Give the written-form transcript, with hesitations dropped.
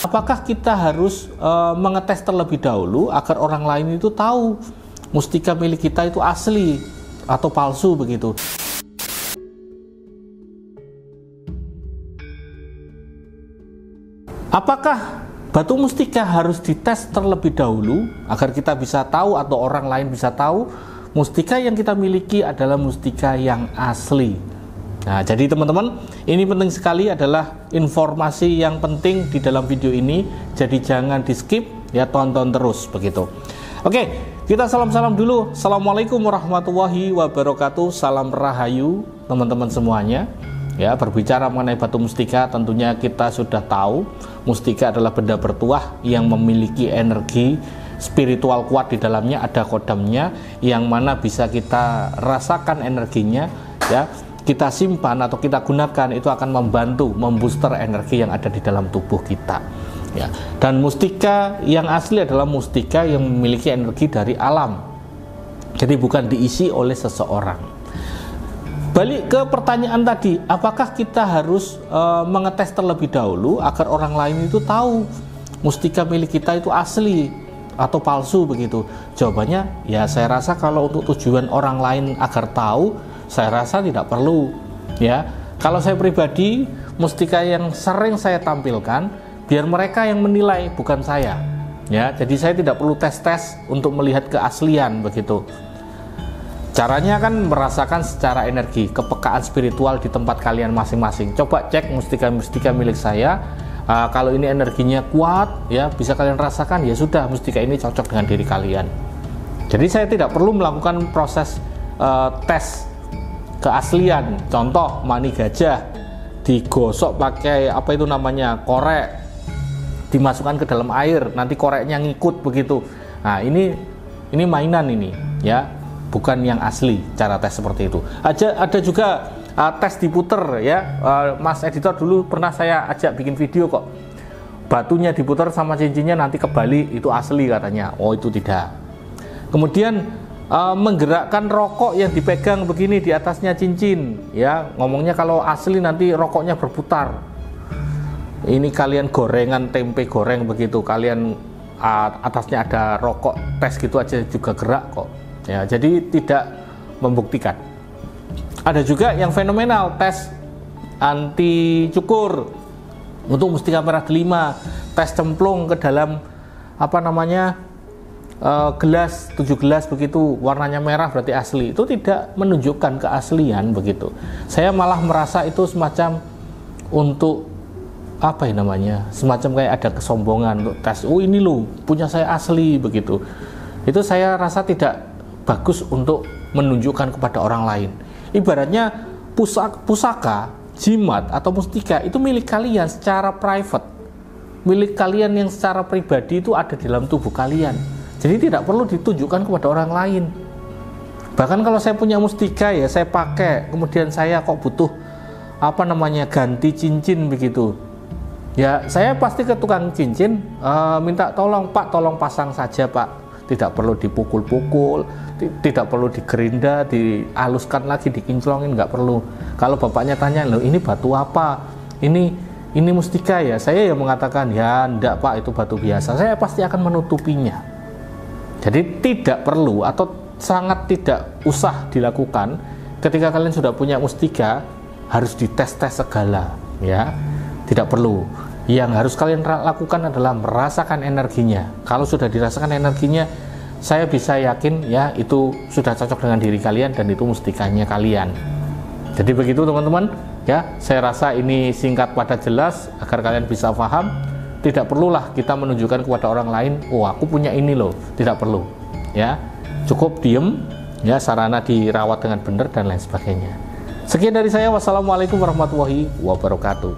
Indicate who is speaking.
Speaker 1: Apakah kita harus mengetes terlebih dahulu agar orang lain itu tahu mustika milik kita itu asli atau palsu begitu? Apakah batu mustika harus dites terlebih dahulu agar kita bisa tahu atau orang lain bisa tahu mustika yang kita miliki adalah mustika yang asli? Nah, jadi teman-teman, ini penting sekali, adalah informasi yang penting di dalam video ini. Jadi jangan di skip ya, tonton terus begitu. Oke, kita salam-salam dulu. Assalamualaikum warahmatullahi wabarakatuh. Salam rahayu teman-teman semuanya. Ya, berbicara mengenai batu mustika, tentunya kita sudah tahu mustika adalah benda bertuah yang memiliki energi spiritual kuat di dalamnya, ada kodamnya yang mana bisa kita rasakan energinya ya. Kita simpan atau kita gunakan, itu akan membantu membooster energi yang ada di dalam tubuh kita ya. Dan mustika yang asli adalah mustika yang memiliki energi dari alam, jadi bukan diisi oleh seseorang. Balik ke pertanyaan tadi, apakah kita harus mengetes terlebih dahulu agar orang lain itu tahu mustika milik kita itu asli atau palsu begitu? Jawabannya ya, saya rasa kalau untuk tujuan orang lain agar tahu, saya rasa tidak perlu ya. Kalau saya pribadi, mustika yang sering saya tampilkan biar mereka yang menilai, bukan saya ya. Jadi saya tidak perlu tes-tes untuk melihat keaslian begitu. Caranya kan merasakan secara energi, kepekaan spiritual di tempat kalian masing-masing. Coba cek mustika-mustika milik saya. Kalau ini energinya kuat ya, bisa kalian rasakan, ya sudah, mustika ini cocok dengan diri kalian. Jadi saya tidak perlu melakukan proses tes keaslian. Contoh, mani gajah digosok pakai apa itu namanya, korek, dimasukkan ke dalam air, nanti koreknya ngikut begitu. Nah, ini mainan ini ya, bukan yang asli. Cara tes seperti itu ada juga tes diputer ya. Mas editor dulu pernah saya ajak bikin video kok, batunya diputer sama cincinnya nanti kebalik, itu asli katanya. Oh, itu tidak. Kemudian menggerakkan rokok yang dipegang begini, di atasnya cincin ya, ngomongnya kalau asli nanti rokoknya berputar. Ini kalian gorengan tempe goreng begitu, kalian atasnya ada rokok, tes gitu aja juga gerak kok ya. Jadi tidak membuktikan. Ada juga yang fenomenal, tes anti cukur untuk mustika merah delima, tes cemplung ke dalam apa namanya, gelas, 7 gelas begitu, warnanya merah berarti asli. Itu tidak menunjukkan keaslian begitu. Saya malah merasa itu semacam untuk apa ya namanya, semacam kayak ada kesombongan untuk tes. Oh, ini loh punya saya asli begitu. Itu saya rasa tidak bagus untuk menunjukkan kepada orang lain. Ibaratnya pusaka, jimat atau mustika itu milik kalian secara private, milik kalian yang secara pribadi, itu ada di dalam tubuh kalian. Jadi tidak perlu ditunjukkan kepada orang lain. Bahkan kalau saya punya mustika ya, saya pakai, kemudian saya kok butuh apa namanya, ganti cincin begitu ya, saya pasti ke tukang cincin, minta tolong, Pak, tolong pasang saja, Pak. Tidak perlu dipukul-pukul, tidak perlu digerinda, dihaluskan lagi, dikinclongin, nggak perlu. Kalau bapaknya tanya, loh ini batu apa, ini mustika ya, saya yang mengatakan ya enggak, Pak, itu batu biasa, saya pasti akan menutupinya. Jadi tidak perlu atau sangat tidak usah dilakukan ketika kalian sudah punya mustika harus dites-tes segala ya, tidak perlu. Yang harus kalian lakukan adalah merasakan energinya. Kalau sudah dirasakan energinya, saya bisa yakin ya, itu sudah cocok dengan diri kalian dan itu mustikanya kalian. Jadi begitu teman-teman ya, saya rasa ini singkat padat jelas agar kalian bisa paham. Tidak perlulah kita menunjukkan kepada orang lain, oh aku punya ini loh, tidak perlu ya. Cukup diem ya, sarana dirawat dengan benar dan lain sebagainya. Sekian dari saya, wassalamualaikum warahmatullahi wabarakatuh.